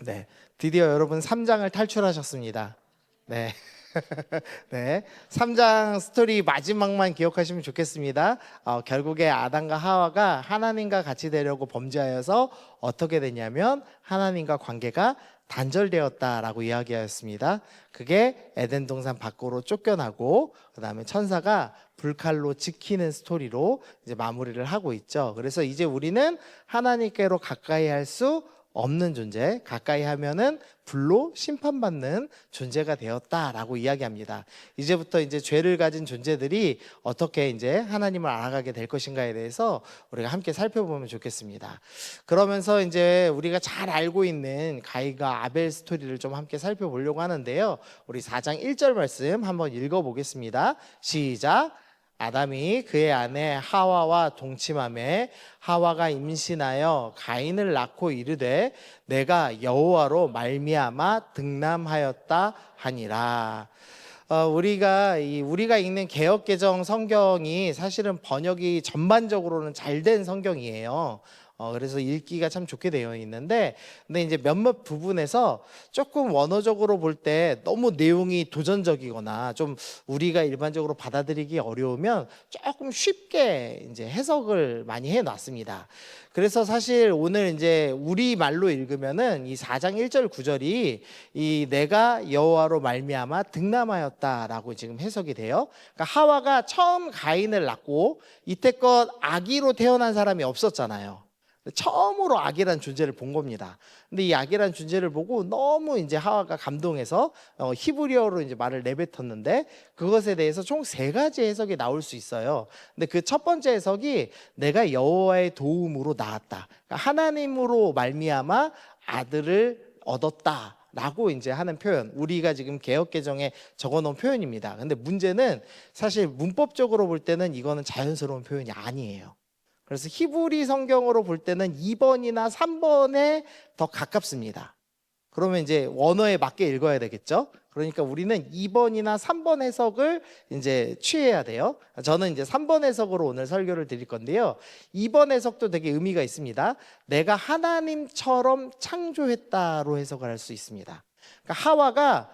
네, 드디어 여러분 3장을 탈출하셨습니다. 네. 네, 3장 스토리 마지막만 기억하시면 좋겠습니다. 결국에 아담과 하와가 하나님과 같이 되려고 범죄하여서 어떻게 되냐면 하나님과 관계가 단절되었다라고 이야기하였습니다. 그게 에덴 동산 밖으로 쫓겨나고 그다음에 천사가 불칼로 지키는 스토리로 이제 마무리를 하고 있죠. 그래서 이제 우리는 하나님께로 가까이 할 수 없는 존재, 가까이 하면은 불로 심판받는 존재가 되었다라고 이야기합니다. 이제부터 이제 죄를 가진 존재들이 어떻게 이제 하나님을 알아가게 될 것인가에 대해서 우리가 함께 살펴보면 좋겠습니다. 그러면서 이제 우리가 잘 알고 있는 가인과 아벨 스토리를 좀 함께 살펴보려고 하는데요. 우리 4장 1절 말씀 한번 읽어보겠습니다. 시작. 아담이 그의 아내 하와와 동침하매 하와가 임신하여 가인을 낳고 이르되 내가 여호와로 말미암아 등남하였다 하니라. 우리가 읽는 개역개정 성경이 사실은 번역이 전반적으로는 잘 된 성경이에요. 그래서 읽기가 참 좋게 되어 있는데, 근데 이제 몇몇 부분에서 조금 원어적으로 볼 때 너무 내용이 도전적이거나 좀 우리가 일반적으로 받아들이기 어려우면 조금 쉽게 이제 해석을 많이 해 놨습니다. 그래서 사실 오늘 이제 우리 말로 읽으면은 이 4장 1절 9절이 이 내가 여호와로 말미암아 등남하였다라고 지금 해석이 돼요. 그러니까 하와가 처음 가인을 낳고 이때껏 아기로 태어난 사람이 없었잖아요. 처음으로 악이란 존재를 본 겁니다. 근데 이 악이란 존재를 보고 너무 이제 하와가 감동해서 히브리어로 이제 말을 내뱉었는데, 그것에 대해서 총 세 가지 해석이 나올 수 있어요. 근데 그 첫 번째 해석이 내가 여호와의 도움으로 낳았다. 그러니까 하나님으로 말미암아 아들을 얻었다. 라고 이제 하는 표현, 우리가 지금 개역개정에 적어놓은 표현입니다. 근데 문제는 사실 문법적으로 볼 때는 이거는 자연스러운 표현이 아니에요. 그래서 히브리 성경으로 볼 때는 2번이나 3번에 더 가깝습니다. 그러면 이제 원어에 맞게 읽어야 되겠죠? 그러니까 우리는 2번이나 3번 해석을 이제 취해야 돼요. 저는 이제 3번 해석으로 오늘 설교를 드릴 건데요. 2번 해석도 되게 의미가 있습니다. 내가 하나님처럼 창조했다로 해석을 할 수 있습니다. 그러니까 하와가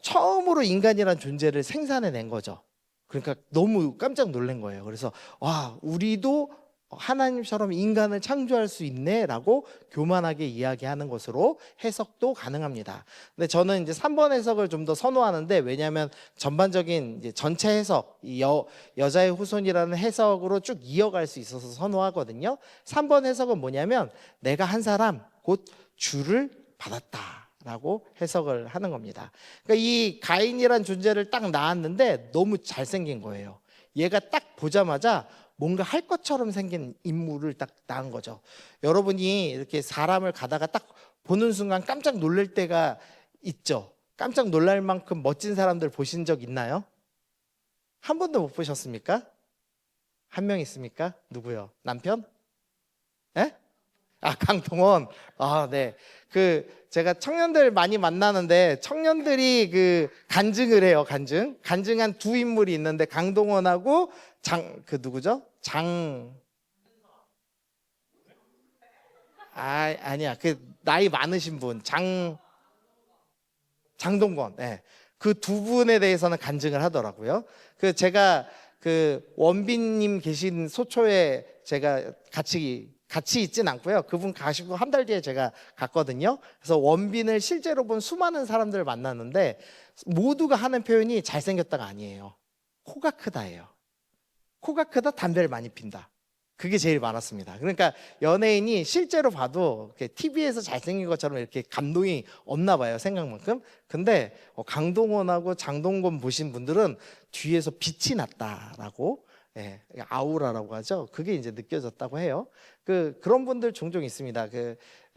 처음으로 인간이란 존재를 생산해낸 거죠. 그러니까 너무 깜짝 놀란 거예요. 그래서 와, 우리도 하나님처럼 인간을 창조할 수 있네라고 교만하게 이야기하는 것으로 해석도 가능합니다. 근데 저는 이제 3번 해석을 좀 더 선호하는데, 왜냐하면 전반적인 이제 전체 해석, 여자의 후손이라는 해석으로 쭉 이어갈 수 있어서 선호하거든요. 3번 해석은 뭐냐면 내가 한 사람 곧 주를 받았다 라고 해석을 하는 겁니다. 그러니까 이 가인이란 존재를 딱 낳았는데 너무 잘생긴 거예요. 얘가 딱 보자마자 뭔가 할 것처럼 생긴 인물을 딱 낳은 거죠. 여러분이 이렇게 사람을 가다가 딱 보는 순간 깜짝 놀랄 때가 있죠. 깜짝 놀랄 만큼 멋진 사람들 보신 적 있나요? 한 번도 못 보셨습니까? 한 명 있습니까? 누구요? 남편? 예? 강동원. 네. 제가 청년들 많이 만나는데 청년들이 간증을 해요. 간증한 두 인물이 있는데, 강동원하고 누구죠? 아니야. 나이 많으신 분. 장동건. 네. 그 두 분에 대해서는 간증을 하더라고요. 제가 원빈님 계신 소초에 제가 같이 있진 않고요. 그분 가시고 한 달 뒤에 제가 갔거든요. 그래서 원빈을 실제로 본 수많은 사람들을 만났는데 모두가 하는 표현이 잘생겼다가 아니에요. 코가 크다예요. 코가 크다, 담배를 많이 핀다. 그게 제일 많았습니다. 그러니까 연예인이 실제로 봐도 TV에서 잘생긴 것처럼 이렇게 감동이 없나 봐요, 생각만큼. 근데 강동원하고 장동건 보신 분들은 뒤에서 빛이 났다라고, 아우라라고 하죠. 그게 이제 느껴졌다고 해요. 그런 분들 종종 있습니다.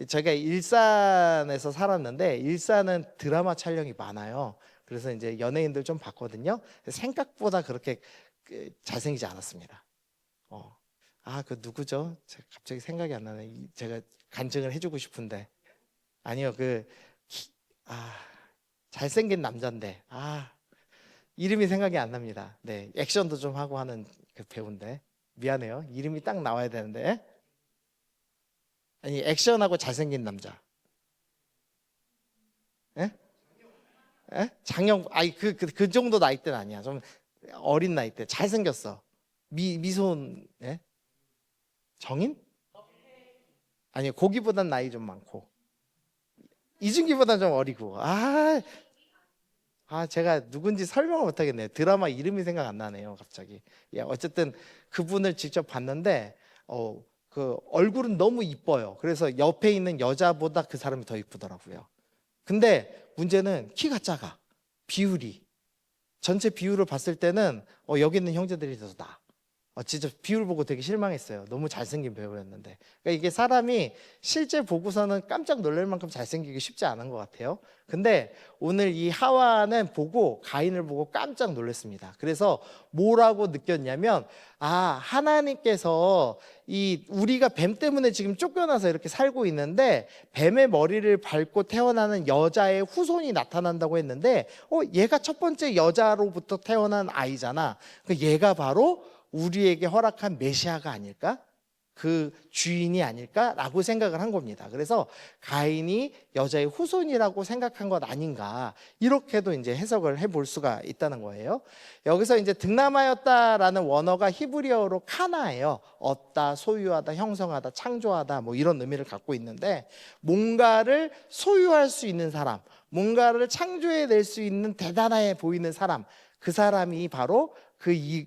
제가 일산에서 살았는데 일산은 드라마 촬영이 많아요. 그래서 이제 연예인들 좀 봤거든요. 생각보다 그렇게 잘생기지 않았습니다. 누구죠? 갑자기 생각이 안 나네. 제가 간증을 해주고 싶은데. 아니요, 잘생긴 남자인데. 이름이 생각이 안 납니다. 네, 액션도 좀 하고 하는 배우인데. 미안해요. 이름이 딱 나와야 되는데. 아니, 액션하고 잘생긴 남자. 예? 예? 장영 아니 그 정도 나이 때는 아니야. 좀 어린 나이 때 잘생겼어. 미손 예? 정인? 아니 고기보단 나이 좀 많고 이준기보단 좀 어리고 제가 누군지 설명을 못 하겠네요. 드라마 이름이 생각 안 나네요 갑자기. 예, 어쨌든 그분을 직접 봤는데 그 얼굴은 너무 이뻐요. 그래서 옆에 있는 여자보다 그 사람이 더 이쁘더라고요. 근데 문제는 키가 작아. 비율이 전체 비율을 봤을 때는 여기 있는 형제들이 더 나아. 진짜 비율 보고 되게 실망했어요. 너무 잘생긴 배우였는데. 그러니까 이게 사람이 실제 보고서는 깜짝 놀랄 만큼 잘생기기 쉽지 않은 것 같아요. 근데 오늘 이 하와는 보고 가인을 보고 깜짝 놀랐습니다. 그래서 뭐라고 느꼈냐면 하나님께서 이 우리가 뱀 때문에 지금 쫓겨나서 이렇게 살고 있는데 뱀의 머리를 밟고 태어나는 여자의 후손이 나타난다고 했는데 얘가 첫 번째 여자로부터 태어난 아이잖아. 그러니까 얘가 바로 우리에게 허락한 메시아가 아닐까? 그 주인이 아닐까라고 생각을 한 겁니다. 그래서 가인이 여자의 후손이라고 생각한 것 아닌가 이렇게도 이제 해석을 해볼 수가 있다는 거예요. 여기서 이제 득남하였다라는 원어가 히브리어로 카나예요. 얻다, 소유하다, 형성하다, 창조하다 뭐 이런 의미를 갖고 있는데 뭔가를 소유할 수 있는 사람, 뭔가를 창조해낼 수 있는 대단해 보이는 사람, 그 사람이 바로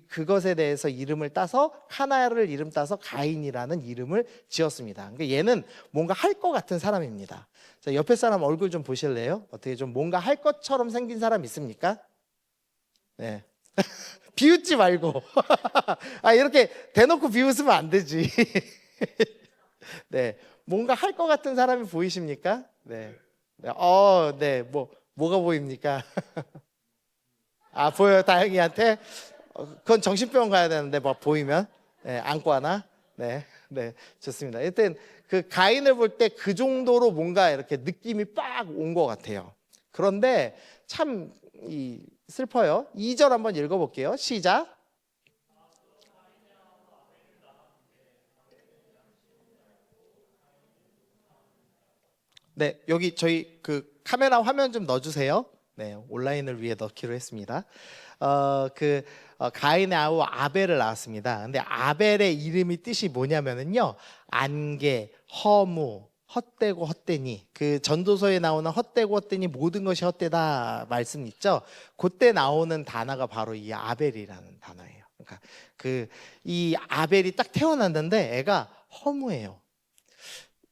그것에 대해서 이름을 따서 카나를 이름 따서 가인이라는 이름을 지었습니다. 그러니까 얘는 뭔가 할 것 같은 사람입니다. 자, 옆에 사람 얼굴 좀 보실래요? 어떻게 좀 뭔가 할 것처럼 생긴 사람 있습니까? 네. 비웃지 말고. 이렇게 대놓고 비웃으면 안 되지. 네. 뭔가 할 것 같은 사람이 보이십니까? 네. 네. 네. 뭐가 보입니까? 보여요, 다영이한테? 그건 정신병원 가야 되는데 뭐 보이면 안고 하나? 네, 네, 좋습니다. 일단 그 가인을 볼 때 그 정도로 뭔가 이렇게 느낌이 빡 온 것 같아요. 그런데 참 슬퍼요. 2절 한번 읽어볼게요. 시작. 네, 여기 저희 그 카메라 화면 좀 넣어주세요. 네, 온라인을 위해 넣기로 했습니다. 가인의 아우 아벨을 낳았습니다. 근데 아벨의 이름이 뜻이 뭐냐면은요, 안개, 허무, 헛되고 헛되니. 그 전도서에 나오는 헛되고 헛되니 모든 것이 헛되다 말씀 있죠. 그때 나오는 단어가 바로 이 아벨이라는 단어예요. 그러니까 이 아벨이 딱 태어났는데 애가 허무해요.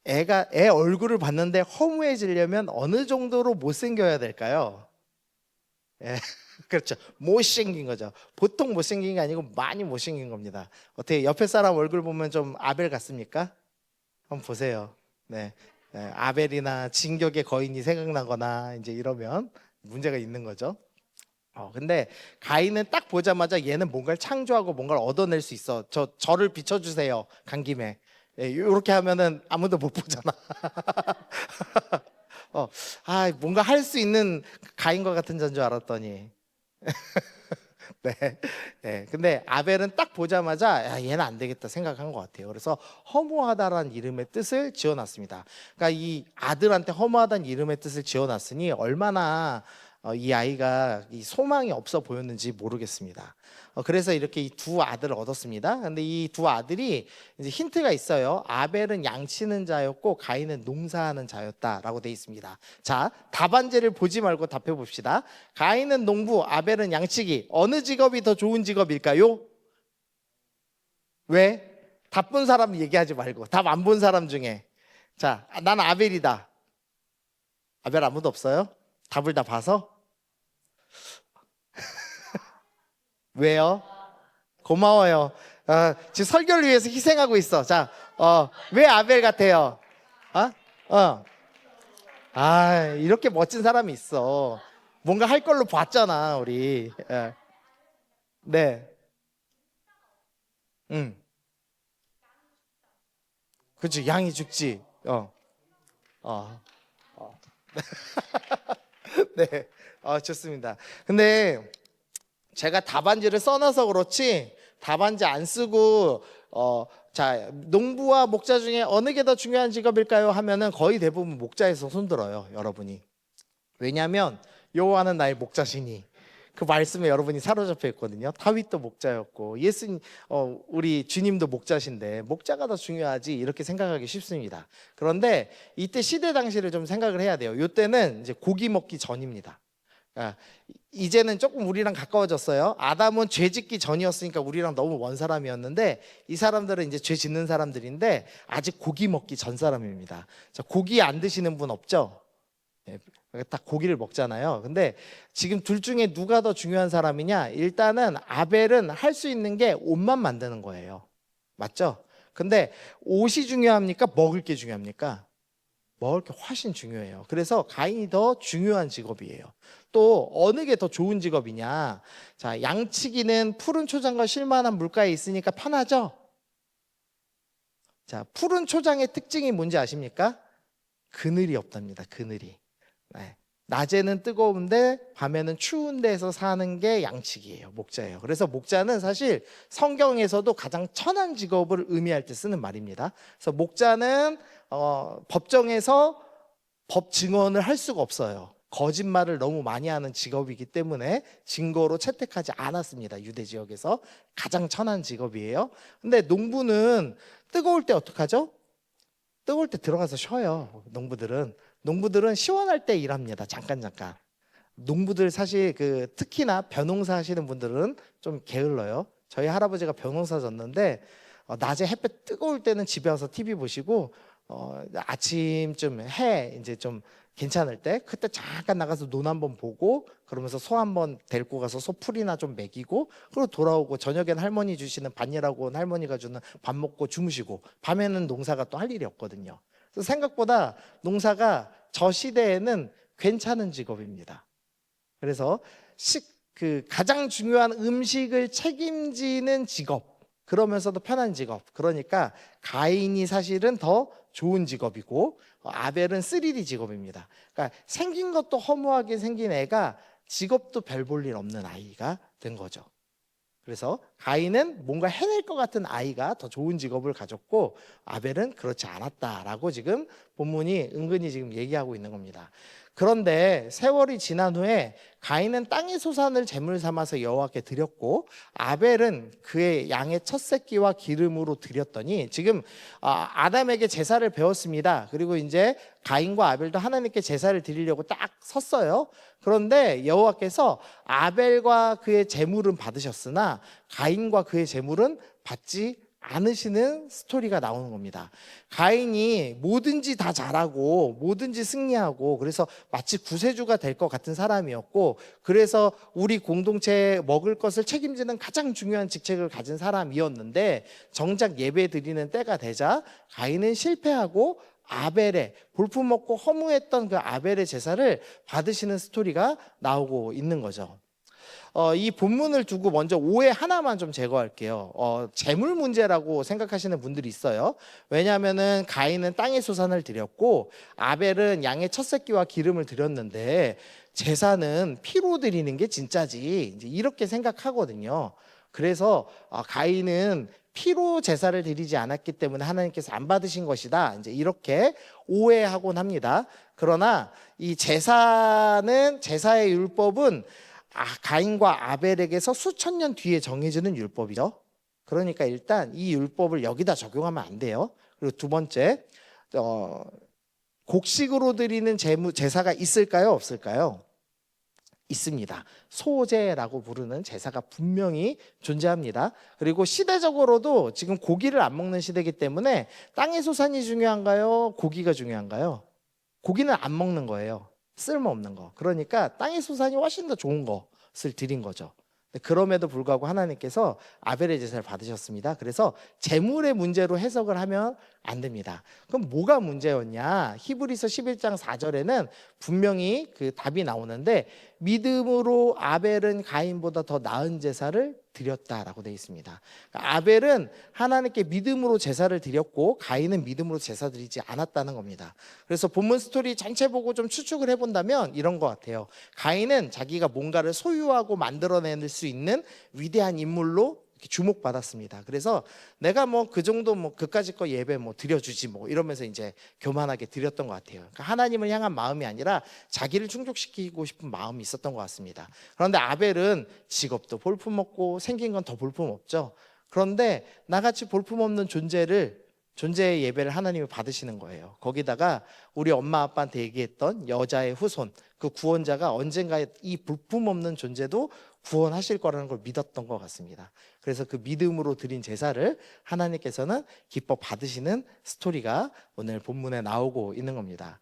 애 얼굴을 봤는데 허무해지려면 어느 정도로 못생겨야 될까요? 예, 그렇죠. 못생긴 거죠. 보통 못생긴 게 아니고 많이 못생긴 겁니다. 어떻게 옆에 사람 얼굴 보면 좀 아벨 같습니까? 한번 보세요. 네, 아벨이나 진격의 거인이 생각나거나 이제 이러면 문제가 있는 거죠. 근데 가인은 딱 보자마자 얘는 뭔가를 창조하고 뭔가를 얻어낼 수 있어. 저를 비춰주세요. 간 김에. 이렇게 하면은 아무도 못 보잖아. 뭔가 할 수 있는 가인과 같은 자인 줄 알았더니. 네. 네. 근데 아벨은 딱 보자마자 얘는 안 되겠다 생각한 것 같아요. 그래서 허무하다라는 이름의 뜻을 지어놨습니다. 그러니까 이 아들한테 허무하다는 이름의 뜻을 지어놨으니 얼마나 이 아이가 이 소망이 없어 보였는지 모르겠습니다. 그래서 이렇게 이 두 아들을 얻었습니다. 근데 이 두 아들이 이제 힌트가 있어요. 아벨은 양치는 자였고 가인은 농사하는 자였다라고 돼 있습니다. 자, 답안지를 보지 말고 답해 봅시다. 가인은 농부, 아벨은 양치기. 어느 직업이 더 좋은 직업일까요? 왜? 답 본 사람 얘기하지 말고 답 안 본 사람 중에. 자, 난 아벨이다. 아벨 아무도 없어요? 답을 다 봐서? 왜요? 고마워요. 지금 설교를 위해서 희생하고 있어. 자, 왜 아벨 같아요? 이렇게 멋진 사람이 있어. 뭔가 할 걸로 봤잖아, 우리. 네. 그치, 양이 죽지. 어. 네. 좋습니다. 근데 제가 답안지를 써놔서 그렇지 답안지 안 쓰고 자, 농부와 목자 중에 어느 게 더 중요한 직업일까요? 하면은 거의 대부분 목자에서 손들어요, 여러분이. 왜냐하면 여호와는 나의 목자시니, 그 말씀에 여러분이 사로잡혀 있거든요. 다윗도 목자였고 예수님, 우리 주님도 목자신데 목자가 더 중요하지, 이렇게 생각하기 쉽습니다. 그런데 이때 시대 당시를 좀 생각을 해야 돼요. 이때는 이제 고기 먹기 전입니다. 그러니까 이제는 조금 우리랑 가까워졌어요. 아담은 죄 짓기 전이었으니까 우리랑 너무 먼 사람이었는데, 이 사람들은 이제 죄 짓는 사람들인데 아직 고기 먹기 전 사람입니다. 자, 고기 안 드시는 분 없죠? 예, 딱 고기를 먹잖아요. 근데 지금 둘 중에 누가 더 중요한 사람이냐? 일단은 아벨은 할 수 있는 게 옷만 만드는 거예요. 맞죠? 근데 옷이 중요합니까? 먹을 게 중요합니까? 먹을 게 훨씬 중요해요. 그래서 가인이 더 중요한 직업이에요. 또 어느 게 더 좋은 직업이냐? 자, 양치기는 푸른 초장과 쉴만한 물가에 있으니까 편하죠? 자, 푸른 초장의 특징이 뭔지 아십니까? 그늘이 없답니다. 그늘이. 네. 낮에는 뜨거운데 밤에는 추운 데서 사는 게 양치기예요. 목자예요. 그래서 목자는 사실 성경에서도 가장 천한 직업을 의미할 때 쓰는 말입니다. 그래서 목자는 법정에서 법 증언을 할 수가 없어요. 거짓말을 너무 많이 하는 직업이기 때문에 증거로 채택하지 않았습니다. 유대 지역에서 가장 천한 직업이에요. 근데 농부는 뜨거울 때 어떡하죠? 뜨거울 때 들어가서 쉬어요. 농부들은 시원할 때 일합니다. 잠깐. 농부들 사실 특히나 벼농사 하시는 분들은 좀 게을러요. 저희 할아버지가 벼농사 졌는데 낮에 햇볕 뜨거울 때는 집에 와서 TV 보시고, 아침쯤 해 이제 좀 괜찮을 때 그때 잠깐 나가서 논 한번 보고, 그러면서 소 한번 데리고 가서 소 풀이나 좀 먹이고, 그리고 돌아오고 저녁엔 할머니 주시는 반일하고 온 할머니가 주는 밥 먹고 주무시고, 밤에는 농사가 또 할 일이 없거든요. 그래서 생각보다 농사가 저 시대에는 괜찮은 직업입니다. 그래서 가장 중요한 음식을 책임지는 직업, 그러면서도 편한 직업. 그러니까 가인이 사실은 더 좋은 직업이고 아벨은 3D 직업입니다. 그러니까 생긴 것도 허무하게 생긴 애가 직업도 별 볼 일 없는 아이가 된 거죠. 그래서 가인은 뭔가 해낼 것 같은 아이가 더 좋은 직업을 가졌고 아벨은 그렇지 않았다라고 지금 본문이 은근히 지금 얘기하고 있는 겁니다. 그런데 세월이 지난 후에 가인은 땅의 소산을 제물 삼아서 여호와께 드렸고 아벨은 그의 양의 첫 새끼와 기름으로 드렸더니, 지금 아담에게 제사를 배웠습니다. 그리고 이제 가인과 아벨도 하나님께 제사를 드리려고 딱 섰어요. 그런데 여호와께서 아벨과 그의 제물은 받으셨으나 가인과 그의 제물은 받지 않으시는 스토리가 나오는 겁니다. 가인이 뭐든지 다 잘하고 뭐든지 승리하고, 그래서 마치 구세주가 될 것 같은 사람이었고, 그래서 우리 공동체에 먹을 것을 책임지는 가장 중요한 직책을 가진 사람이었는데, 정작 예배 드리는 때가 되자 가인은 실패하고 아벨의 볼품없고 허무했던 그 아벨의 제사를 받으시는 스토리가 나오고 있는 거죠. 이 본문을 두고 먼저 오해 하나만 좀 제거할게요. 재물 문제라고 생각하시는 분들이 있어요. 왜냐하면은 가인은 땅의 소산을 드렸고 아벨은 양의 첫 새끼와 기름을 드렸는데 제사는 피로 드리는 게 진짜지, 이제 이렇게 생각하거든요. 그래서 가인은 피로 제사를 드리지 않았기 때문에 하나님께서 안 받으신 것이다, 이제 이렇게 오해하곤 합니다. 그러나 이 제사의 율법은 가인과 아벨에게서 수천 년 뒤에 정해지는 율법이죠. 그러니까 일단 이 율법을 여기다 적용하면 안 돼요. 그리고 두 번째, 곡식으로 드리는 제사가 있을까요? 없을까요? 있습니다. 소제라고 부르는 제사가 분명히 존재합니다. 그리고 시대적으로도 지금 고기를 안 먹는 시대이기 때문에 땅의 소산이 중요한가요? 고기가 중요한가요? 고기는 안 먹는 거예요. 쓸모없는 거. 그러니까 땅의 소산이 훨씬 더 좋은 것을 드린 거죠. 그럼에도 불구하고 하나님께서 아벨의 제사를 받으셨습니다. 그래서 재물의 문제로 해석을 하면 안 됩니다. 그럼 뭐가 문제였냐? 히브리서 11장 4절에는 분명히 그 답이 나오는데, 믿음으로 아벨은 가인보다 더 나은 제사를 드렸다라고 되어 있습니다. 아벨은 하나님께 믿음으로 제사를 드렸고 가인은 믿음으로 제사 드리지 않았다는 겁니다. 그래서 본문 스토리 전체 보고 좀 추측을 해본다면 이런 것 같아요. 가인은 자기가 뭔가를 소유하고 만들어낼 수 있는 위대한 인물로 이렇게 주목받았습니다. 그래서 내가 뭐 그 정도 뭐 그까짓 거 예배 뭐 드려주지 뭐 이러면서 이제 교만하게 드렸던 것 같아요. 그러니까 하나님을 향한 마음이 아니라 자기를 충족시키고 싶은 마음이 있었던 것 같습니다. 그런데 아벨은 직업도 볼품없고 생긴 건 더 볼품없죠. 그런데 나같이 볼품없는 존재의 예배를 하나님이 받으시는 거예요. 거기다가 우리 엄마 아빠한테 얘기했던 여자의 후손, 그 구원자가 언젠가 이 볼품없는 존재도 구원하실 거라는 걸 믿었던 것 같습니다. 그래서 그 믿음으로 드린 제사를 하나님께서는 기뻐 받으시는 스토리가 오늘 본문에 나오고 있는 겁니다.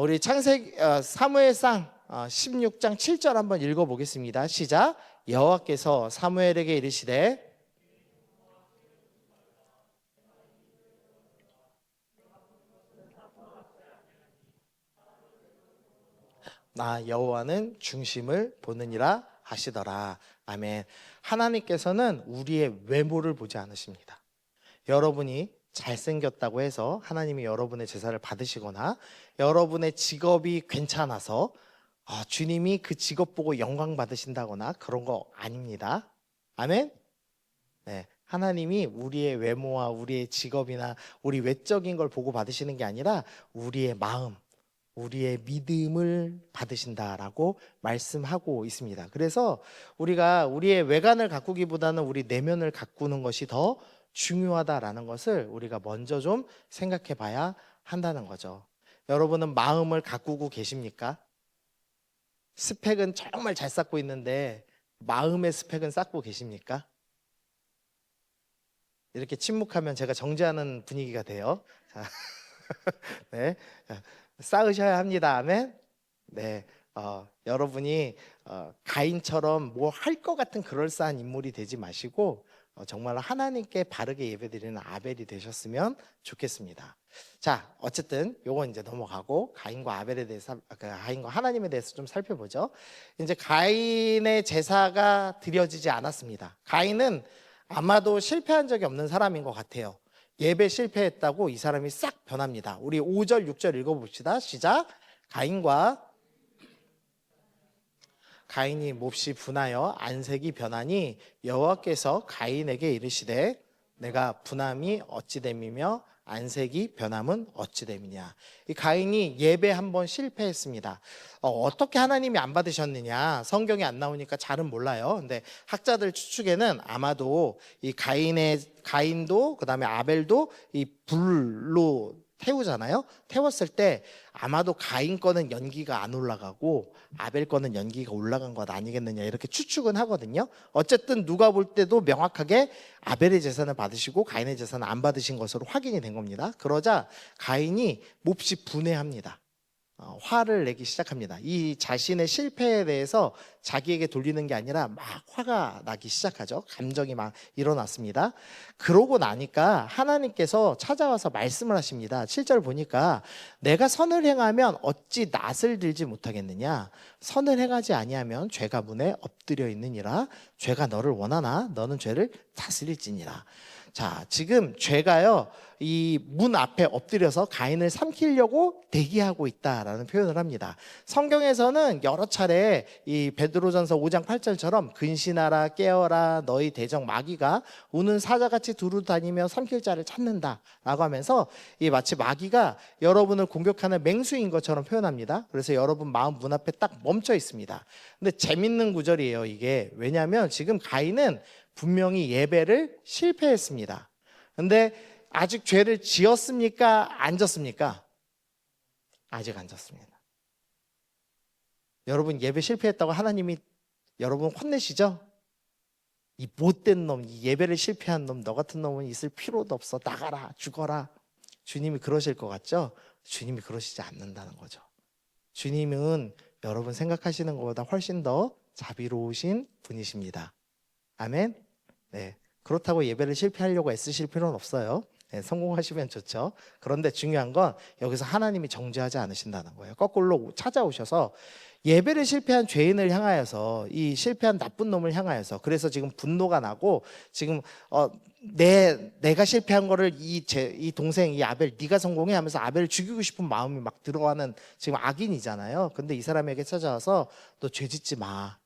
우리 사무엘상 16장 7절 한번 읽어보겠습니다. 시작. 여호와께서 사무엘에게 이르시되 나 여호와는 중심을 보느니라 하시더라. 아멘. 하나님께서는 우리의 외모를 보지 않으십니다. 여러분이 잘생겼다고 해서 하나님이 여러분의 제사를 받으시거나 여러분의 직업이 괜찮아서 주님이 그 직업 보고 영광 받으신다거나 그런 거 아닙니다. 아멘. 네. 하나님이 우리의 외모와 우리의 직업이나 우리 외적인 걸 보고 받으시는 게 아니라 우리의 마음, 우리의 믿음을 받으신다라고 말씀하고 있습니다. 그래서 우리가 우리의 외관을 가꾸기보다는 우리 내면을 가꾸는 것이 더 중요하다라는 것을 우리가 먼저 좀 생각해 봐야 한다는 거죠. 여러분은 마음을 가꾸고 계십니까? 스펙은 정말 잘 쌓고 있는데 마음의 스펙은 쌓고 계십니까? 이렇게 침묵하면 제가 정죄하는 분위기가 돼요. 자, 네. 쌓으셔야 합니다. 아멘. 네, 여러분이 가인처럼 뭐 할 것 같은 그럴싸한 인물이 되지 마시고 정말 하나님께 바르게 예배드리는 아벨이 되셨으면 좋겠습니다. 자, 어쨌든 요건 이제 넘어가고 가인과 아벨에 대해서 가인과 하나님에 대해서 좀 살펴보죠. 이제 가인의 제사가 드려지지 않았습니다. 가인은 아마도 실패한 적이 없는 사람인 것 같아요. 예배 실패했다고 이 사람이 싹 변합니다. 우리 5절 6절 읽어봅시다. 시작. 가인이 몹시 분하여 안색이 변하니 여호와께서 가인에게 이르시되 내가 분함이 어찌 됨이며 안색이 변함은 어찌 됨이냐. 이 가인이 예배 한번 실패했습니다. 어떻게 하나님이 안 받으셨느냐, 성경에 안 나오니까 잘은 몰라요. 근데 학자들 추측에는 아마도 이 가인도 그다음에 아벨도 이 불로 태우잖아요. 태웠을 때 아마도 가인 거는 연기가 안 올라가고 아벨 거는 연기가 올라간 것 아니겠느냐 이렇게 추측은 하거든요. 어쨌든 누가 볼 때도 명확하게 아벨의 제사는 받으시고 가인의 제사는 안 받으신 것으로 확인이 된 겁니다. 그러자 가인이 몹시 분해합니다. 화를 내기 시작합니다. 이 자신의 실패에 대해서 자기에게 돌리는 게 아니라 막 화가 나기 시작하죠. 감정이 막 일어났습니다. 그러고 나니까 하나님께서 찾아와서 말씀을 하십니다. 7절 보니까 내가 선을 행하면 어찌 낯을 들지 못하겠느냐. 선을 행하지 아니하면 죄가 문에 엎드려 있느니라. 죄가 너를 원하나 너는 죄를 다스릴지니라. 자, 지금 죄가요, 이 문 앞에 엎드려서 가인을 삼키려고 대기하고 있다라는 표현을 합니다. 성경에서는 여러 차례 이 베드로전서 5장 8절처럼 근신하라 깨어라 너희 대적 마귀가 우는 사자같이 두루 다니며 삼킬 자를 찾는다라고 하면서 이 마치 마귀가 여러분을 공격하는 맹수인 것처럼 표현합니다. 그래서 여러분 마음 문 앞에 딱 멈춰 있습니다. 근데 재밌는 구절이에요, 이게. 왜냐하면 지금 가인은 분명히 예배를 실패했습니다. 근데 아직 죄를 지었습니까? 안 졌습니까? 아직 안 졌습니다. 여러분 예배 실패했다고 하나님이 여러분 혼내시죠? 이 못된 놈, 이 예배를 실패한 놈, 너 같은 놈은 있을 필요도 없어. 나가라, 죽어라. 주님이 그러실 것 같죠? 주님이 그러시지 않는다는 거죠. 주님은 여러분 생각하시는 것보다 훨씬 더 자비로우신 분이십니다. 아멘. 네, 그렇다고 예배를 실패하려고 애쓰실 필요는 없어요. 네, 성공하시면 좋죠. 그런데 중요한 건 여기서 하나님이 정죄하지 않으신다는 거예요. 거꾸로 찾아오셔서 예배를 실패한 죄인을 향하여서, 이 실패한 나쁜 놈을 향하여서, 그래서 지금 분노가 나고 지금 내가 실패한 거를 이 동생 이 아벨 네가 성공해 하면서 아벨을 죽이고 싶은 마음이 막 들어가는 지금 악인이잖아요. 근데 이 사람에게 찾아와서 너 죄 짓지 마.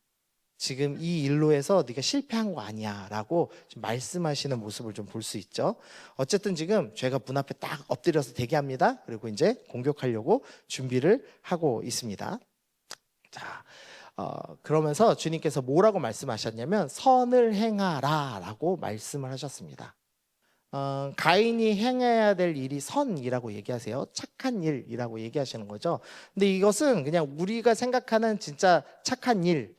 지금 이 일로 해서 네가 실패한 거 아니야라고 말씀하시는 모습을 좀 볼 수 있죠. 어쨌든 지금 죄가 문 앞에 딱 엎드려서 대기합니다. 그리고 이제 공격하려고 준비를 하고 있습니다. 자, 그러면서 주님께서 뭐라고 말씀하셨냐면 선을 행하라라고 말씀을 하셨습니다. 가인이 행해야 될 일이 선이라고 얘기하세요. 착한 일이라고 얘기하시는 거죠. 근데 이것은 그냥 우리가 생각하는 진짜 착한 일을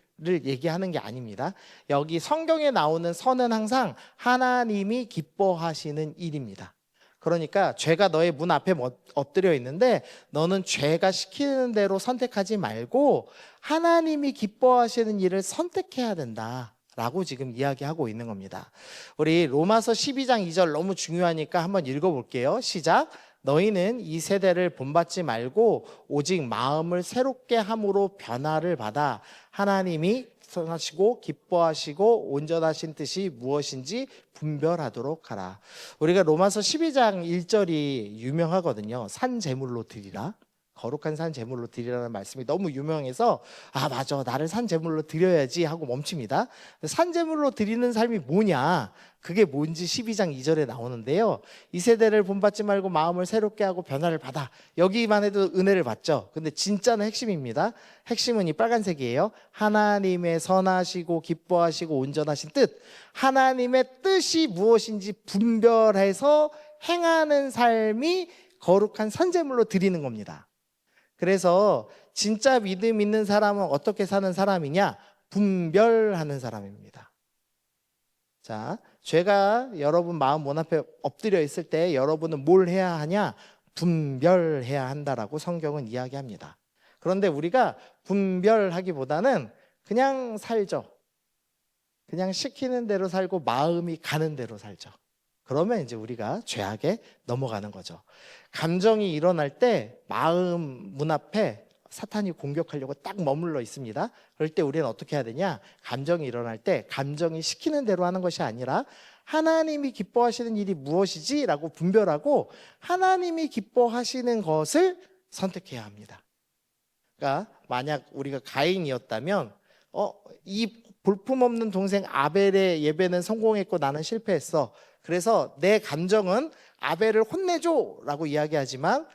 얘기하는 게 아닙니다. 여기 성경에 나오는 선은 항상 하나님이 기뻐하시는 일입니다. 그러니까 죄가 너의 문 앞에 엎드려 있는데 너는 죄가 시키는 대로 선택하지 말고 하나님이 기뻐하시는 일을 선택해야 된다 라고 지금 이야기하고 있는 겁니다. 우리 로마서 12장 2절 너무 중요하니까 한번 읽어볼게요. 시작. 너희는 이 세대를 본받지 말고 오직 마음을 새롭게 함으로 변화를 받아 하나님이 선하시고 기뻐하시고 온전하신 뜻이 무엇인지 분별하도록 하라. 우리가 로마서 12장 1절이 유명하거든요. 산 제물로 드리라. 거룩한 산 제물로 드리라는 말씀이 너무 유명해서 아 맞아 나를 산 제물로 드려야지 하고 멈춥니다. 산 제물로 드리는 삶이 뭐냐, 그게 뭔지 12장 2절에 나오는데요. 이 세대를 본받지 말고 마음을 새롭게 하고 변화를 받아. 여기만 해도 은혜를 받죠. 근데 진짜는 핵심입니다. 핵심은 이 빨간색이에요. 하나님의 선하시고 기뻐하시고 온전하신 뜻, 하나님의 뜻이 무엇인지 분별해서 행하는 삶이 거룩한 산제물로 드리는 겁니다. 그래서 진짜 믿음 있는 사람은 어떻게 사는 사람이냐? 분별하는 사람입니다. 자, 죄가 여러분 마음 문 앞에 엎드려 있을 때 여러분은 뭘 해야 하냐? 분별해야 한다라고 성경은 이야기합니다. 그런데 우리가 분별하기보다는 그냥 살죠. 그냥 시키는 대로 살고 마음이 가는 대로 살죠. 그러면 이제 우리가 죄악에 넘어가는 거죠. 감정이 일어날 때 마음 문 앞에 사탄이 공격하려고 딱 머물러 있습니다. 그럴 때 우리는 어떻게 해야 되냐? 감정이 일어날 때 감정이 시키는 대로 하는 것이 아니라 하나님이 기뻐하시는 일이 무엇이지? 라고 분별하고 하나님이 기뻐하시는 것을 선택해야 합니다. 그러니까 만약 우리가 가인이었다면 이 볼품없는 동생 아벨의 예배는 성공했고 나는 실패했어. 그래서 내 감정은 아벨을 혼내줘 라고 이야기하지만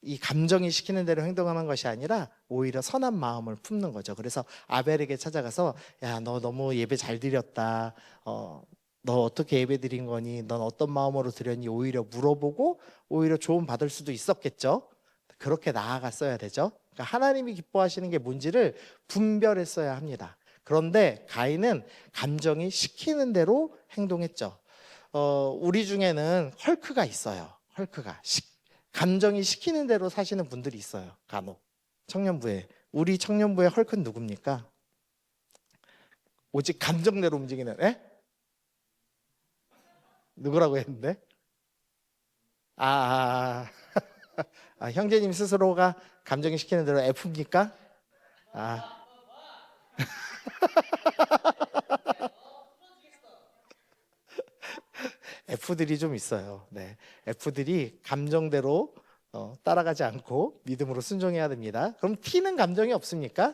이 감정이 시키는 대로 행동하는 것이 아니라 오히려 선한 마음을 품는 거죠. 그래서 아벨에게 찾아가서 야, 너 너무 예배 잘 드렸다. 너 어떻게 예배 드린 거니? 넌 어떤 마음으로 드렸니? 오히려 물어보고 오히려 조언 받을 수도 있었겠죠. 그렇게 나아갔어야 되죠. 그러니까 하나님이 기뻐하시는 게 뭔지를 분별했어야 합니다. 그런데 가인은 감정이 시키는 대로 행동했죠. 우리 중에는 헐크가 있어요. 헐크가 감정이 시키는 대로 사시는 분들이 있어요. 간혹 청년부에. 우리 청년부의 헐크는 누굽니까? 오직 감정대로 움직이는 누구라고 했는데? 형제님 스스로가 감정이 시키는 대로 F입니까? F들이 좀 있어요. 네, F들이 감정대로 따라가지 않고 믿음으로 순종해야 됩니다. 그럼 T는 감정이 없습니까?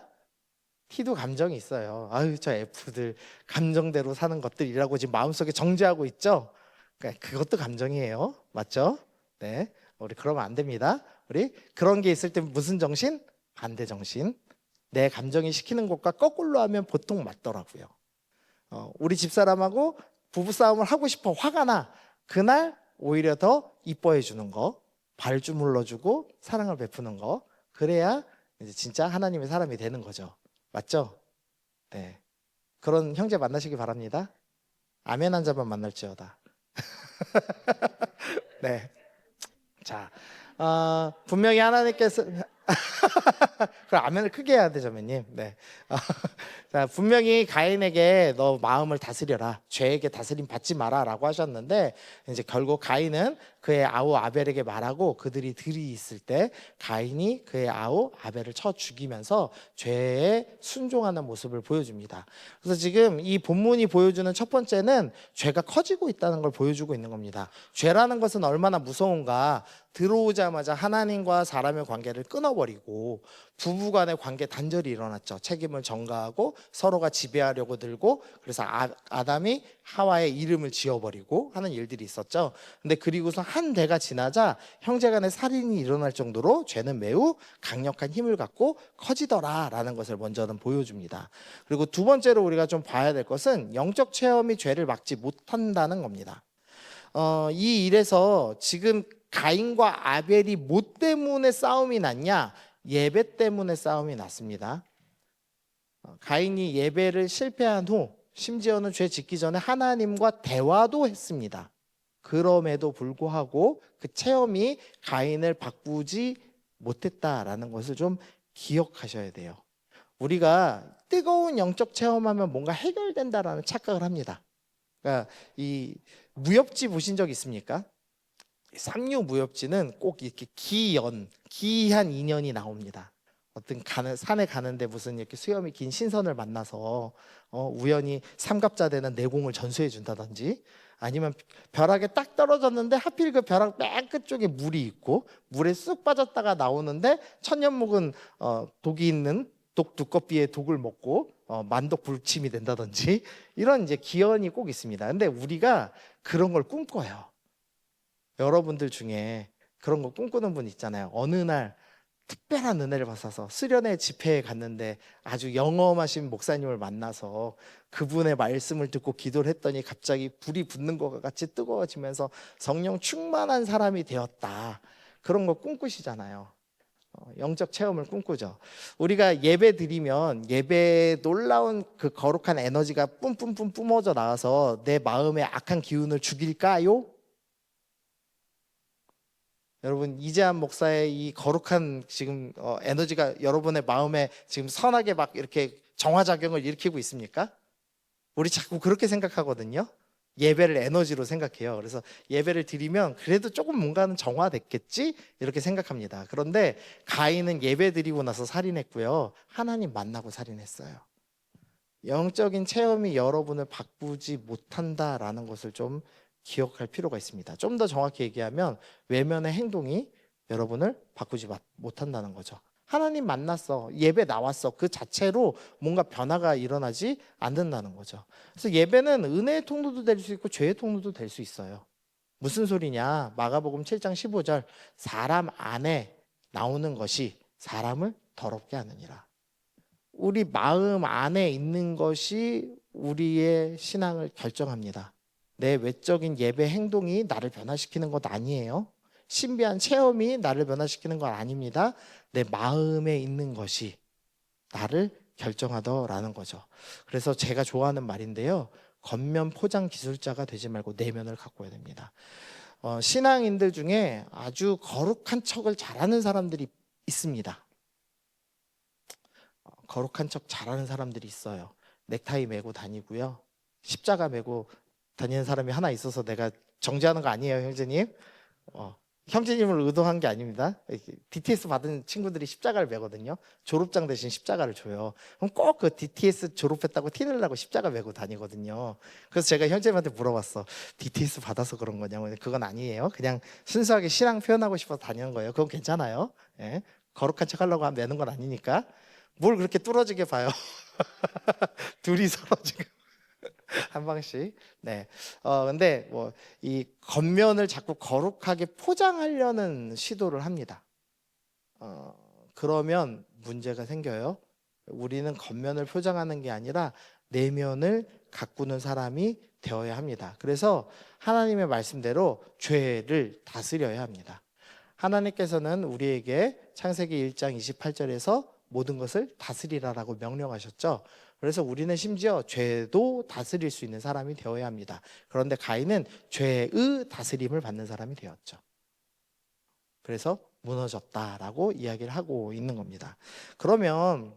T도 감정이 있어요. 아유, 저 F들 감정대로 사는 것들이라고 지금 마음속에 정죄하고 있죠. 그러니까 그것도 감정이에요. 맞죠? 네, 우리 그러면 안 됩니다. 우리 그런 게 있을 때 무슨 정신? 반대 정신. 내 감정이 시키는 것과 거꾸로 하면 보통 맞더라고요. 우리 집사람하고 부부싸움을 하고 싶어, 화가 나. 그날 오히려 더 이뻐해 주는 거, 발 주물러주고 사랑을 베푸는 거. 그래야 이제 진짜 하나님의 사람이 되는 거죠. 맞죠? 네, 그런 형제 만나시기 바랍니다. 아멘 한 자만 만날지어다. 네, 자, 분명히 하나님께서 그럼 아멘을 크게 해야 되죠, 매님. 네. 자, 분명히 가인에게 너 마음을 다스려라, 죄에게 다스림 받지 마라라고 하셨는데 이제 결국 가인은 그의 아우 아벨에게 말하고 그들이 들이 있을 때 가인이 그의 아우 아벨을 쳐 죽이면서 죄에 순종하는 모습을 보여줍니다. 그래서 지금 이 본문이 보여주는 첫 번째는 죄가 커지고 있다는 걸 보여주고 있는 겁니다. 죄라는 것은 얼마나 무서운가. 들어오자마자 하나님과 사람의 관계를 끊어버리고 부부 간의 관계 단절이 일어났죠. 책임을 전가하고 서로가 지배하려고 들고, 그래서 아담이 하와의 이름을 지어버리고 하는 일들이 있었죠. 근데 그리고서 한 대가 지나자 형제 간의 살인이 일어날 정도로 죄는 매우 강력한 힘을 갖고 커지더라라는 것을 먼저는 보여줍니다. 그리고 두 번째로 우리가 좀 봐야 될 것은 영적 체험이 죄를 막지 못한다는 겁니다. 이 일에서 지금 가인과 아벨이 뭐 때문에 싸움이 났냐? 예배 때문에 싸움이 났습니다. 가인이 예배를 실패한 후 심지어는 죄 짓기 전에 하나님과 대화도 했습니다. 그럼에도 불구하고 그 체험이 가인을 바꾸지 못했다라는 것을 좀 기억하셔야 돼요. 우리가 뜨거운 영적 체험하면 뭔가 해결된다라는 착각을 합니다. 그러니까 이 무협지 보신 적 있습니까? 삼류 무협지는 꼭 이렇게 기이한 인연이 나옵니다. 어떤 산에 가는데 무슨 이렇게 수염이 긴 신선을 만나서 우연히 삼갑자 되는 내공을 전수해 준다든지, 아니면 벼락에 딱 떨어졌는데 하필 그 벼락 맨 끝쪽에 물이 있고 물에 쑥 빠졌다가 나오는데 천년묵은 독이 있는 독 두꺼비의 독을 먹고 만독 불침이 된다든지, 이런 이제 기연이 꼭 있습니다. 근데 우리가 그런 걸 꿈꿔요. 여러분들 중에 그런 거 꿈꾸는 분 있잖아요. 어느 날 특별한 은혜를 받아서 수련회 집회에 갔는데 아주 영험하신 목사님을 만나서 그분의 말씀을 듣고 기도를 했더니 갑자기 불이 붙는 것 같이 뜨거워지면서 성령 충만한 사람이 되었다. 그런 거 꿈꾸시잖아요. 영적 체험을 꿈꾸죠. 우리가 예배 드리면 예배에 놀라운 그 거룩한 에너지가 뿜뿜뿜 뿜어져 나와서 내 마음의 악한 기운을 죽일까요? 여러분, 이재한 목사의 이 거룩한 지금 에너지가 여러분의 마음에 지금 선하게 막 이렇게 정화작용을 일으키고 있습니까? 우리 자꾸 그렇게 생각하거든요. 예배를 에너지로 생각해요. 그래서 예배를 드리면 그래도 조금 뭔가는 정화됐겠지? 이렇게 생각합니다. 그런데 가인은 예배 드리고 나서 살인했고요. 하나님 만나고 살인했어요. 영적인 체험이 여러분을 바꾸지 못한다라는 것을 좀 기억할 필요가 있습니다. 좀 더 정확히 얘기하면 외면의 행동이 여러분을 바꾸지 못한다는 거죠. 하나님 만났어, 예배 나왔어, 그 자체로 뭔가 변화가 일어나지 않는다는 거죠. 그래서 예배는 은혜의 통로도 될 수 있고 죄의 통로도 될 수 있어요. 무슨 소리냐? 마가복음 7장 15절, 사람 안에 나오는 것이 사람을 더럽게 하느니라. 우리 마음 안에 있는 것이 우리의 신앙을 결정합니다. 내 외적인 예배 행동이 나를 변화시키는 것 아니에요. 신비한 체험이 나를 변화시키는 건 아닙니다. 내 마음에 있는 것이 나를 결정하더라는 거죠. 그래서 제가 좋아하는 말인데요. 겉면 포장 기술자가 되지 말고 내면을 가꿔야 됩니다. 신앙인들 중에 아주 거룩한 척을 잘하는 사람들이 있습니다. 거룩한 척 잘하는 사람들이 있어요. 넥타이 메고 다니고요. 십자가 메고 다니는 사람이 하나 있어서 내가 정죄하는 거 아니에요, 형제님. 형제님을 의도한 게 아닙니다. DTS 받은 친구들이 십자가를 메거든요. 졸업장 대신 십자가를 줘요. 그럼 꼭 그 DTS 졸업했다고 티내려고 십자가 메고 다니거든요. 그래서 제가 형제님한테 물어봤어. DTS 받아서 그런 거냐고. 그건 아니에요. 그냥 순수하게 신앙 표현하고 싶어서 다니는 거예요. 그건 괜찮아요. 예? 거룩한 척 하려고 하면 내는 건 아니니까. 뭘 그렇게 뚫어지게 봐요. 둘이 서로 지금 한 방씩. 네. 근데 뭐 이 겉면을 자꾸 거룩하게 포장하려는 시도를 합니다. 그러면 문제가 생겨요. 우리는 겉면을 포장하는 게 아니라 내면을 가꾸는 사람이 되어야 합니다. 그래서 하나님의 말씀대로 죄를 다스려야 합니다. 하나님께서는 우리에게 창세기 1장 28절에서 모든 것을 다스리라라고 명령하셨죠. 그래서 우리는 심지어 죄도 다스릴 수 있는 사람이 되어야 합니다. 그런데 가인은 죄의 다스림을 받는 사람이 되었죠. 그래서 무너졌다라고 이야기를 하고 있는 겁니다. 그러면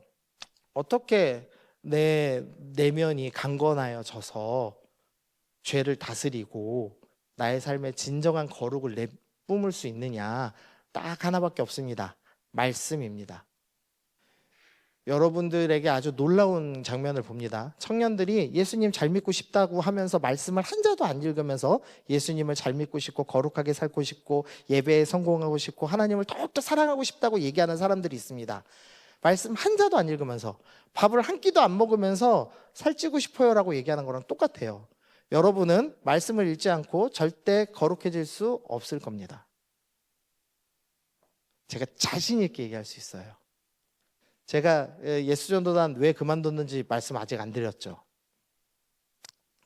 어떻게 내 내면이 강건하여져서 죄를 다스리고 나의 삶에 진정한 거룩을 내뿜을 수 있느냐? 딱 하나밖에 없습니다. 말씀입니다. 여러분들에게 아주 놀라운 장면을 봅니다. 청년들이 예수님 잘 믿고 싶다고 하면서 말씀을 한 자도 안 읽으면서 예수님을 잘 믿고 싶고 거룩하게 살고 싶고 예배에 성공하고 싶고 하나님을 더욱더 사랑하고 싶다고 얘기하는 사람들이 있습니다. 말씀 한 자도 안 읽으면서 밥을 한 끼도 안 먹으면서 살찌고 싶어요라고 얘기하는 거랑 똑같아요. 여러분은 말씀을 읽지 않고 절대 거룩해질 수 없을 겁니다. 제가 자신 있게 얘기할 수 있어요. 제가 예수전도단 왜 그만뒀는지 말씀 아직 안 드렸죠.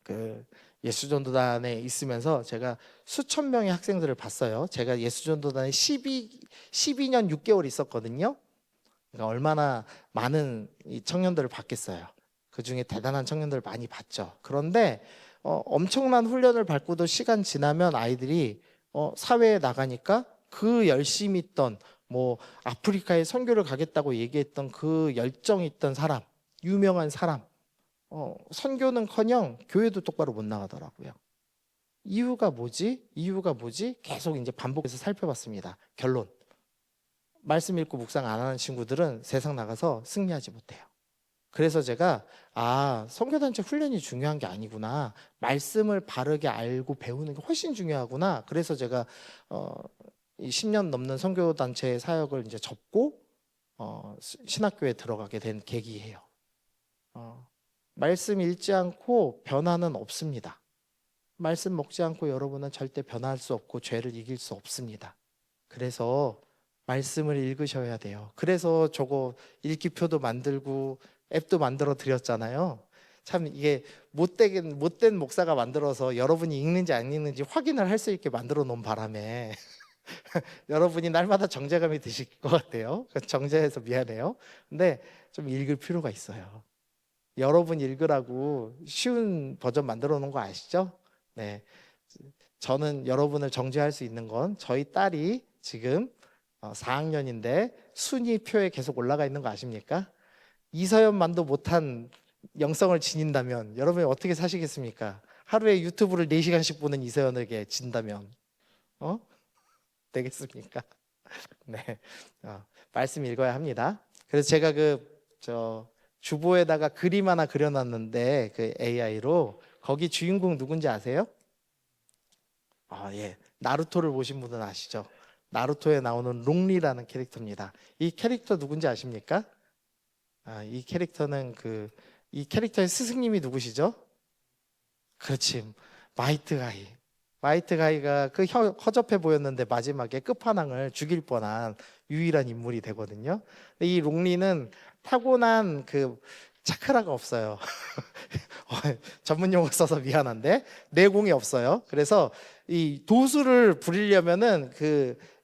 그 예수전도단에 있으면서 제가 수천 명의 학생들을 봤어요. 제가 예수전도단에 12년 6개월 있었거든요. 그러니까 얼마나 많은 이 청년들을 봤겠어요. 그 중에 대단한 청년들을 많이 봤죠. 그런데 엄청난 훈련을 받고도 시간 지나면 아이들이 사회에 나가니까 그 열심히 있던 뭐 아프리카에 선교를 가겠다고 얘기했던 그 열정 있던 사람, 유명한 사람, 선교는커녕 교회도 똑바로 못 나가더라고요. 이유가 뭐지? 이유가 뭐지? 계속 이제 반복해서 살펴봤습니다. 결론. 말씀 읽고 묵상 안 하는 친구들은 세상 나가서 승리하지 못해요. 그래서 제가 선교단체 훈련이 중요한 게 아니구나. 말씀을 바르게 알고 배우는 게 훨씬 중요하구나. 그래서 제가 이 10년 넘는 선교단체 사역을 이제 접고 신학교에 들어가게 된 계기예요. 말씀 읽지 않고 변화는 없습니다. 말씀 먹지 않고 여러분은 절대 변화할 수 없고 죄를 이길 수 없습니다. 그래서 말씀을 읽으셔야 돼요. 그래서 저거 읽기표도 만들고 앱도 만들어 드렸잖아요. 참 이게 못된 목사가 만들어서 여러분이 읽는지 안 읽는지 확인을 할 수 있게 만들어 놓은 바람에 여러분이 날마다 정죄감이 드실 것 같아요. 정죄해서 미안해요. 근데 좀 읽을 필요가 있어요. 여러분 읽으라고 쉬운 버전 만들어 놓은 거 아시죠? 네. 저는 여러분을 정죄할 수 있는 건 저희 딸이 지금 4학년인데 순위표에 계속 올라가 있는 거 아십니까? 이서연만도 못한 영성을 지닌다면 여러분이 어떻게 사시겠습니까? 하루에 유튜브를 4시간씩 보는 이서연에게 진다면 되겠습니까? 네, 말씀 읽어야 합니다. 그래서 제가 주보에다가 그림 하나 그려놨는데 그 AI로 거기 주인공 누군지 아세요? 예, 나루토를 보신 분은 아시죠? 나루토에 나오는 롱리라는 캐릭터입니다. 이 캐릭터 누군지 아십니까? 이 캐릭터는 이 캐릭터의 스승님이 누구시죠? 그렇지, 마이트 가이. 마이트 가이가 허접해 보였는데 마지막에 끝판왕을 죽일 뻔한 유일한 인물이 되거든요. 근데 이 롱리는 타고난 차크라가 없어요. 전문 용어 써서 미안한데 내공이 없어요. 그래서 이 도수를 부리려면은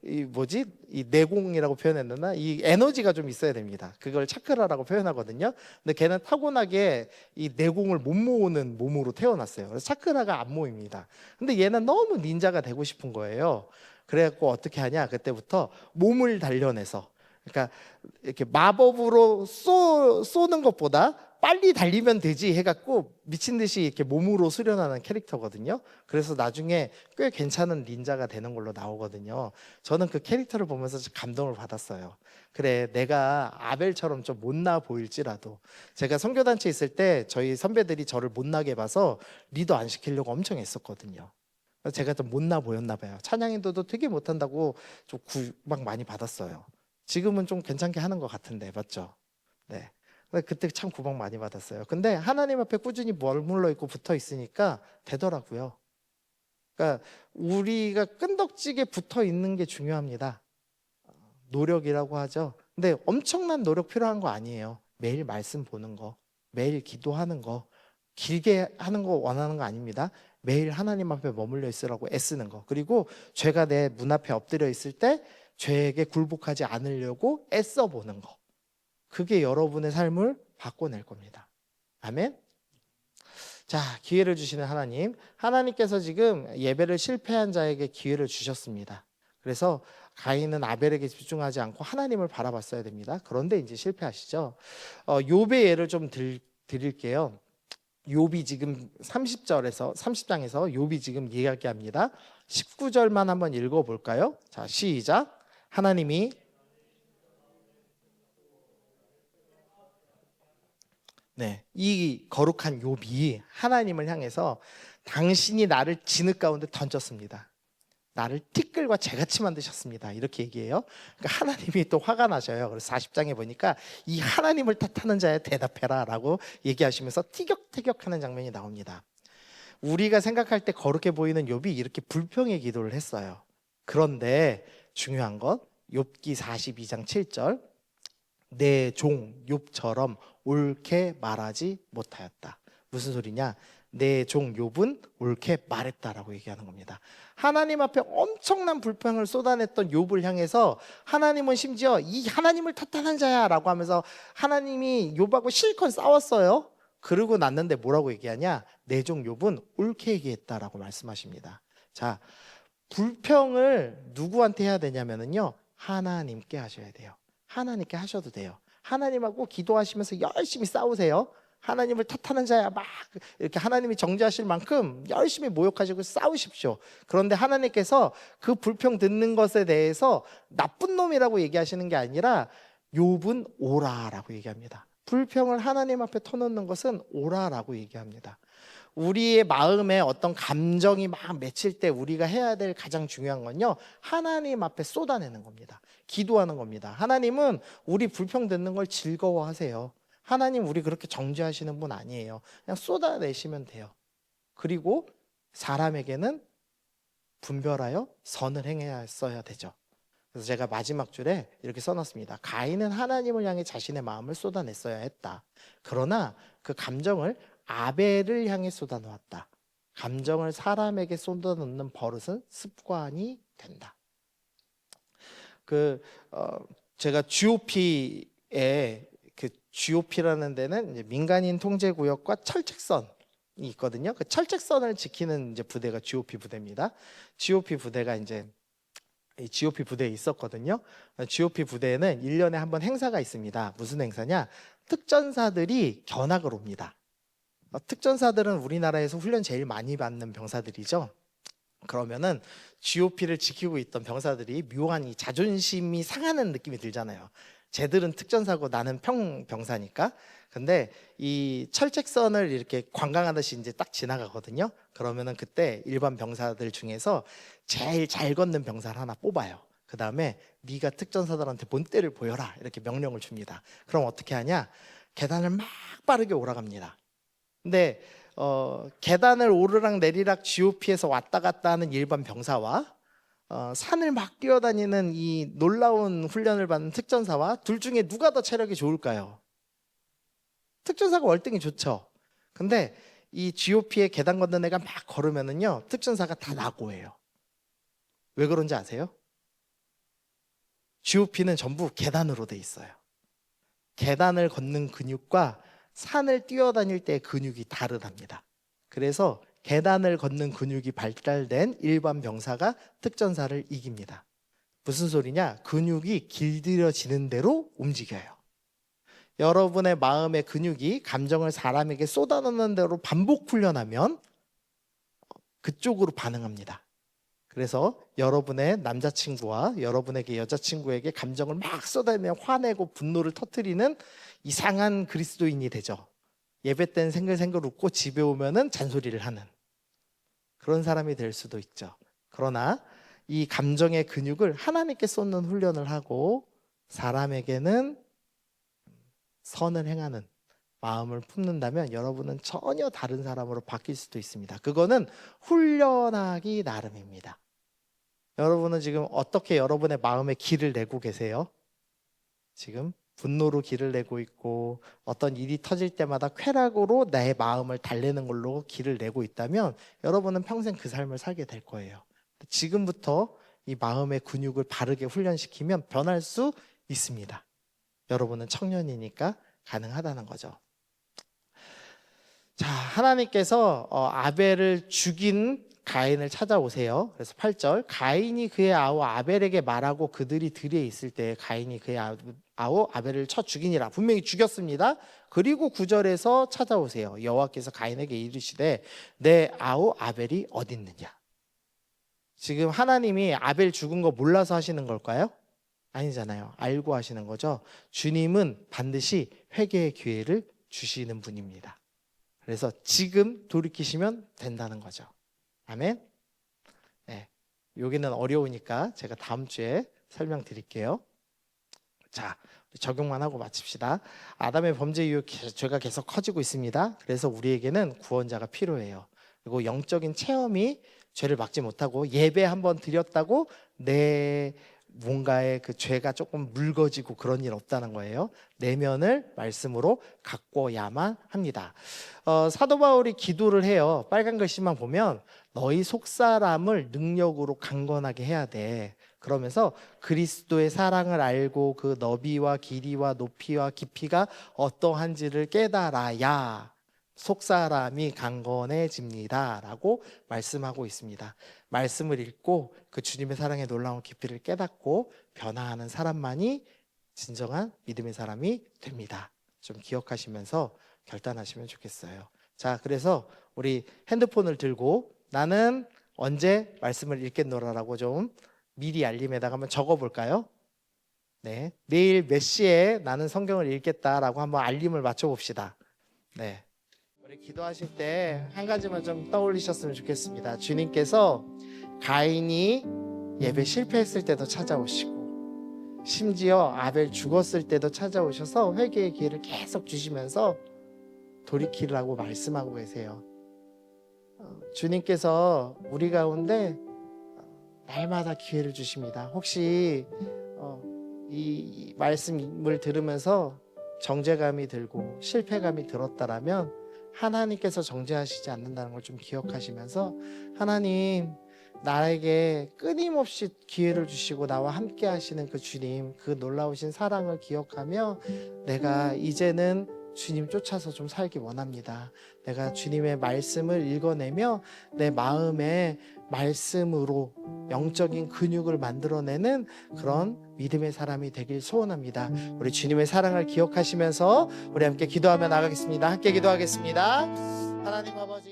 이 내공이라고 표현했나? 이 에너지가 좀 있어야 됩니다. 그걸 차크라라고 표현하거든요. 근데 걔는 타고나게 이 내공을 못 모으는 몸으로 태어났어요. 그래서 차크라가 안 모입니다. 근데 얘는 너무 닌자가 되고 싶은 거예요. 그래갖고 어떻게 하냐? 그때부터 몸을 단련해서, 그러니까 이렇게 마법으로 쏘는 것보다 빨리 달리면 되지 해갖고 미친 듯이 이렇게 몸으로 수련하는 캐릭터거든요. 그래서 나중에 꽤 괜찮은 닌자가 되는 걸로 나오거든요. 저는 그 캐릭터를 보면서 감동을 받았어요. 그래, 내가 아벨처럼 좀 못나 보일지라도, 제가 선교단체 있을 때 저희 선배들이 저를 못나게 봐서 리더 안 시키려고 엄청 했었거든요. 제가 좀 못나 보였나 봐요. 찬양인도도 되게 못한다고 좀 구박 많이 받았어요. 지금은 좀 괜찮게 하는 것 같은데, 맞죠? 네. 그때 참 구박 많이 받았어요. 근데 하나님 앞에 꾸준히 머물러 있고 붙어 있으니까 되더라고요. 그러니까 우리가 끈덕지게 붙어 있는 게 중요합니다. 노력이라고 하죠. 근데 엄청난 노력 필요한 거 아니에요. 매일 말씀 보는 거, 매일 기도하는 거, 길게 하는 거 원하는 거 아닙니다. 매일 하나님 앞에 머물러 있으라고 애쓰는 거. 그리고 죄가 내 문 앞에 엎드려 있을 때 죄에게 굴복하지 않으려고 애써 보는 거. 그게 여러분의 삶을 바꿔낼 겁니다. 아멘. 자, 기회를 주시는 하나님께서 지금 예배를 실패한 자에게 기회를 주셨습니다. 그래서 가인은 아벨에게 집중하지 않고 하나님을 바라봤어야 됩니다. 그런데 이제 실패하시죠. 욥의 예를 좀 드릴게요. 욥이 지금 30장에서 욥이 지금 이야기합니다. 19절만 한번 읽어볼까요? 자, 시작. 하나님이 네, 이 거룩한 욥이 하나님을 향해서 당신이 나를 진흙 가운데 던졌습니다. 나를 티끌과 재같이 만드셨습니다. 이렇게 얘기해요. 그러니까 하나님이 또 화가 나셔요. 그래서 40장에 보니까 이 하나님을 탓하는 자에 대답해라 라고 얘기하시면서 티격태격하는 장면이 나옵니다. 우리가 생각할 때 거룩해 보이는 욥이 이렇게 불평의 기도를 했어요. 그런데 중요한 것, 욥기 42장 7절, 내 종 욥처럼 옳게 말하지 못하였다. 무슨 소리냐? 내 종 욥은 옳게 말했다라고 얘기하는 겁니다. 하나님 앞에 엄청난 불평을 쏟아냈던 욥을 향해서 하나님은 심지어 이 하나님을 탓하는 자야라고 하면서 하나님이 욥하고 실컷 싸웠어요. 그러고 났는데 뭐라고 얘기하냐? 내 종 욥은 옳게 얘기했다라고 말씀하십니다. 자, 불평을 누구한테 해야 되냐면요, 하나님께 하셔야 돼요. 하나님께 하셔도 돼요. 하나님하고 기도하시면서 열심히 싸우세요. 하나님을 탓하는 자야 막 이렇게 하나님이 정죄하실 만큼 열심히 모욕하시고 싸우십시오. 그런데 하나님께서 그 불평 듣는 것에 대해서 나쁜 놈이라고 얘기하시는 게 아니라 욥은 오라라고 얘기합니다. 불평을 하나님 앞에 터놓는 것은 오라라고 얘기합니다. 우리의 마음에 어떤 감정이 막 맺힐 때 우리가 해야 될 가장 중요한 건요, 하나님 앞에 쏟아내는 겁니다. 기도하는 겁니다. 하나님은 우리 불평 듣는 걸 즐거워하세요. 하나님 우리 그렇게 정죄하시는 분 아니에요. 그냥 쏟아내시면 돼요. 그리고 사람에게는 분별하여 선을 행했어야 되죠. 그래서 제가 마지막 줄에 이렇게 써놨습니다. 가인은 하나님을 향해 자신의 마음을 쏟아냈어야 했다. 그러나 그 감정을 아벨을 향해 쏟아놓았다. 감정을 사람에게 쏟아놓는 버릇은 습관이 된다. 제가 GOP에 그 GOP라는 데는 이제 민간인 통제 구역과 철책선이 있거든요. 그 철책선을 지키는 이제 부대가 GOP 부대입니다. GOP 부대가 이제 이 GOP 부대에 있었거든요. GOP 부대에는 1년에 한 번 행사가 있습니다. 무슨 행사냐? 특전사들이 견학을 옵니다. 특전사들은 우리나라에서 훈련 제일 많이 받는 병사들이죠. 그러면은 GOP를 지키고 있던 병사들이 묘한 이 자존심이 상하는 느낌이 들잖아요. 쟤들은 특전사고 나는 평병사니까. 근데 이 철책선을 이렇게 관광하듯이 이제 딱 지나가거든요. 그러면은 그때 일반 병사들 중에서 제일 잘 걷는 병사를 하나 뽑아요. 그 다음에 네가 특전사들한테 본때를 보여라 이렇게 명령을 줍니다. 그럼 어떻게 하냐? 계단을 막 빠르게 올라갑니다. 근데 계단을 오르락 내리락 GOP에서 왔다 갔다 하는 일반 병사와 산을 막 뛰어다니는 이 놀라운 훈련을 받는 특전사와 둘 중에 누가 더 체력이 좋을까요? 특전사가 월등히 좋죠. 근데 이 GOP에 계단 걷는 애가 막 걸으면은요, 특전사가 다 낙오해요. 왜 그런지 아세요? GOP는 전부 계단으로 돼 있어요. 계단을 걷는 근육과 산을 뛰어다닐 때 근육이 다르답니다. 그래서 계단을 걷는 근육이 발달된 일반 병사가 특전사를 이깁니다. 무슨 소리냐? 근육이 길들여지는 대로 움직여요. 여러분의 마음의 근육이 감정을 사람에게 쏟아놓는 대로 반복 훈련하면 그쪽으로 반응합니다. 그래서 여러분의 남자친구와 여러분에게 여자친구에게 감정을 막 쏟아내며 화내고 분노를 터뜨리는 이상한 그리스도인이 되죠. 예배 때는 생글생글 웃고 집에 오면은 잔소리를 하는 그런 사람이 될 수도 있죠. 그러나 이 감정의 근육을 하나님께 쏟는 훈련을 하고 사람에게는 선을 행하는 마음을 품는다면 여러분은 전혀 다른 사람으로 바뀔 수도 있습니다. 그거는 훈련하기 나름입니다. 여러분은 지금 어떻게 여러분의 마음에 길을 내고 계세요? 지금 분노로 길을 내고 있고 어떤 일이 터질 때마다 쾌락으로 내 마음을 달래는 걸로 길을 내고 있다면 여러분은 평생 그 삶을 살게 될 거예요. 지금부터 이 마음의 근육을 바르게 훈련시키면 변할 수 있습니다. 여러분은 청년이니까 가능하다는 거죠. 자, 하나님께서 아벨을 죽인 가인을 찾아오세요. 그래서 8절, 가인이 그의 아우 아벨에게 말하고 그들이 들에 있을 때 가인이 그의 아우 아벨을 쳐 죽이니라. 분명히 죽였습니다. 그리고 9절에서 찾아오세요. 여호와께서 가인에게 이르시되 내 아우 아벨이 어디 있느냐. 지금 하나님이 아벨 죽은 거 몰라서 하시는 걸까요? 아니잖아요. 알고 하시는 거죠. 주님은 반드시 회개의 기회를 주시는 분입니다. 그래서 지금 돌이키시면 된다는 거죠. 아멘. 네, 여기는 어려우니까 제가 다음 주에 설명드릴게요. 자, 적용만 하고 마칩시다. 아담의 범죄 이후 죄가 계속 커지고 있습니다. 그래서 우리에게는 구원자가 필요해요. 그리고 영적인 체험이 죄를 막지 못하고 예배 한번 드렸다고 내 뭔가의 그 죄가 조금 묽어지고 그런 일 없다는 거예요. 내면을 말씀으로 가꿔야만 합니다. 사도 바울이 기도를 해요. 빨간 글씨만 보면 너희 속사람을 능력으로 강건하게 해야 돼. 그러면서 그리스도의 사랑을 알고 그 너비와 길이와 높이와 깊이가 어떠한지를 깨달아야 속사람이 강건해집니다 라고 말씀하고 있습니다. 말씀을 읽고 그 주님의 사랑의 놀라운 깊이를 깨닫고 변화하는 사람만이 진정한 믿음의 사람이 됩니다. 좀 기억하시면서 결단하시면 좋겠어요. 자, 그래서 우리 핸드폰을 들고 나는 언제 말씀을 읽겠노라라고 좀 미리 알림에다가 한번 적어볼까요? 네, 내일 몇 시에 나는 성경을 읽겠다라고 한번 알림을 맞춰봅시다. 네, 우리 기도하실 때 한 가지만 좀 떠올리셨으면 좋겠습니다. 주님께서 가인이 예배 실패했을 때도 찾아오시고 심지어 아벨 죽었을 때도 찾아오셔서 회개의 기회를 계속 주시면서 돌이키라고 말씀하고 계세요. 주님께서 우리 가운데 날마다 기회를 주십니다. 혹시 이 말씀을 들으면서 정죄감이 들고 실패감이 들었다라면 하나님께서 정죄하시지 않는다는 걸 좀 기억하시면서 하나님 나에게 끊임없이 기회를 주시고 나와 함께 하시는 그 주님 그 놀라우신 사랑을 기억하며 내가 이제는 주님 쫓아서 좀 살기 원합니다. 내가 주님의 말씀을 읽어내며 내 마음에 말씀으로 영적인 근육을 만들어내는 그런 믿음의 사람이 되길 소원합니다. 우리 주님의 사랑을 기억하시면서 우리 함께 기도하며 나가겠습니다. 함께 기도하겠습니다. 하나님 아버지